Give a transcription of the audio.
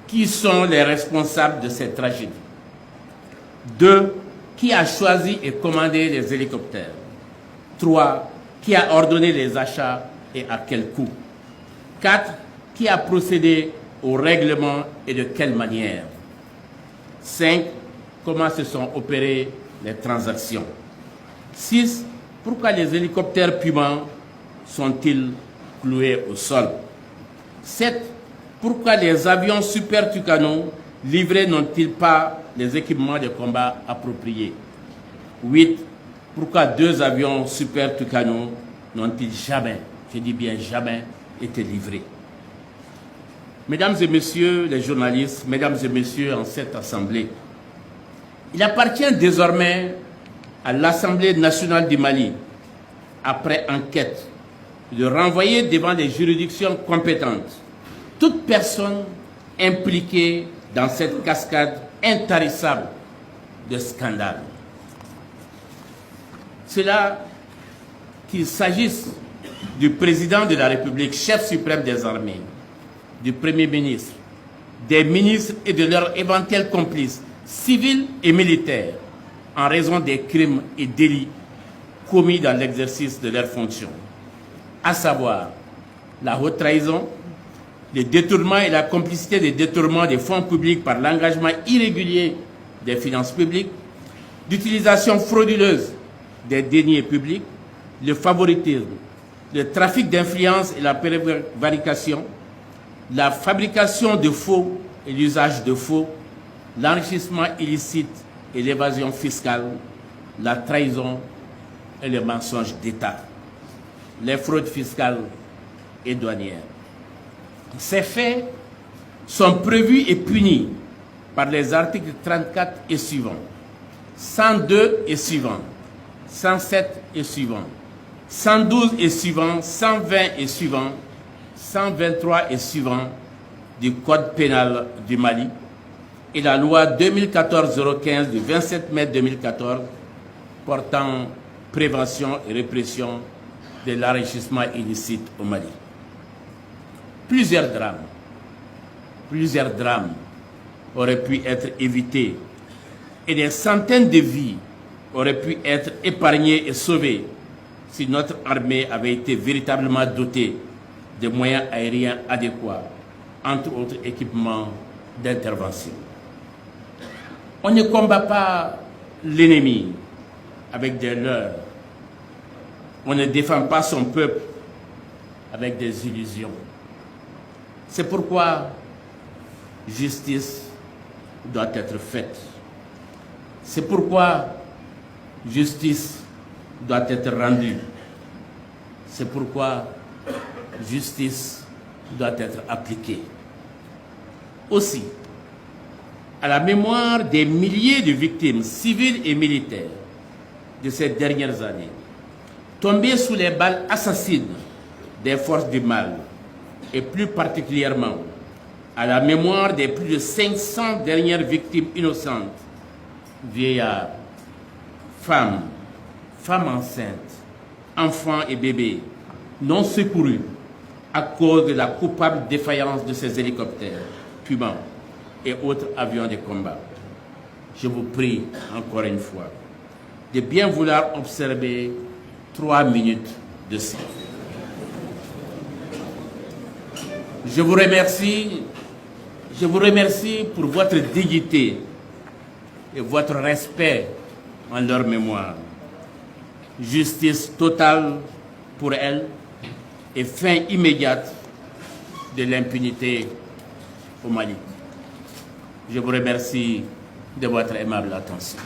Qui sont les responsables de cette tragédie? 2. Qui a choisi et commandé les hélicoptères? 3. Qui a ordonné les achats et à quel coût? 4. Qui a procédé au règlement et de quelle manière? 5. Comment se sont opérées les transactions? 6. Pourquoi les hélicoptères Puma sont-ils cloués au sol? 7. Pourquoi les avions Super Tucano livrés n'ont-ils pas les équipements de combat appropriés? 8. Pourquoi 2 avions Super Tucano n'ont-ils jamais, je dis bien jamais, été livrés? Mesdames et messieurs les journalistes, mesdames et messieurs en cette assemblée, il appartient désormais à l'Assemblée nationale du Mali, après enquête, de renvoyer devant les juridictions compétentes toute personne impliquée dans cette cascade intarissable de scandales. Cela qu'il s'agisse du président de la République, chef suprême des armées, du Premier ministre, des ministres et de leurs éventuels complices, civils et militaires, en raison des crimes et délits commis dans l'exercice de leurs fonctions, à savoir la haute trahison, les détournements et la complicité des détournements des fonds publics par l'engagement irrégulier des finances publiques, l'utilisation frauduleuse des deniers publics, le favoritisme, le trafic d'influence et la prévarication, la fabrication de faux et l'usage de faux, l'enrichissement illicite et l'évasion fiscale, la trahison et le mensonge d'État, les fraudes fiscales et douanières. Ces faits sont prévus et punis par les articles 34 et suivants, 102 et suivants, 107 et suivants, 112 et suivants, 120 et suivants, 123 et suivants du Code pénal du Mali et la loi 2014-015 du 27 mai 2014 portant prévention et répression de l'enrichissement illicite au Mali. Plusieurs drames auraient pu être évités et des centaines de vies auraient pu être épargnées et sauvées si notre armée avait été véritablement dotée de moyens aériens adéquats, entre autres équipements d'intervention. On ne combat pas l'ennemi avec des leurres. On ne défend pas son peuple avec des illusions. C'est pourquoi justice doit être faite. C'est pourquoi justice doit être rendue. C'est pourquoi justice doit être appliquée. Aussi, à la mémoire des milliers de victimes civiles et militaires de ces dernières années, tombées sous les balles assassines des forces du mal, et plus particulièrement à la mémoire des plus de 500 dernières victimes innocentes, vieillards, femmes enceintes, enfants et bébés non secourus à cause de la coupable défaillance de ces hélicoptères, Puma et autres avions de combat. Je vous prie encore une fois de bien vouloir observer 3 minutes de silence. Je vous remercie pour votre dignité et votre respect en leur mémoire. Justice totale pour elles et fin immédiate de l'impunité au Mali. Je vous remercie de votre aimable attention.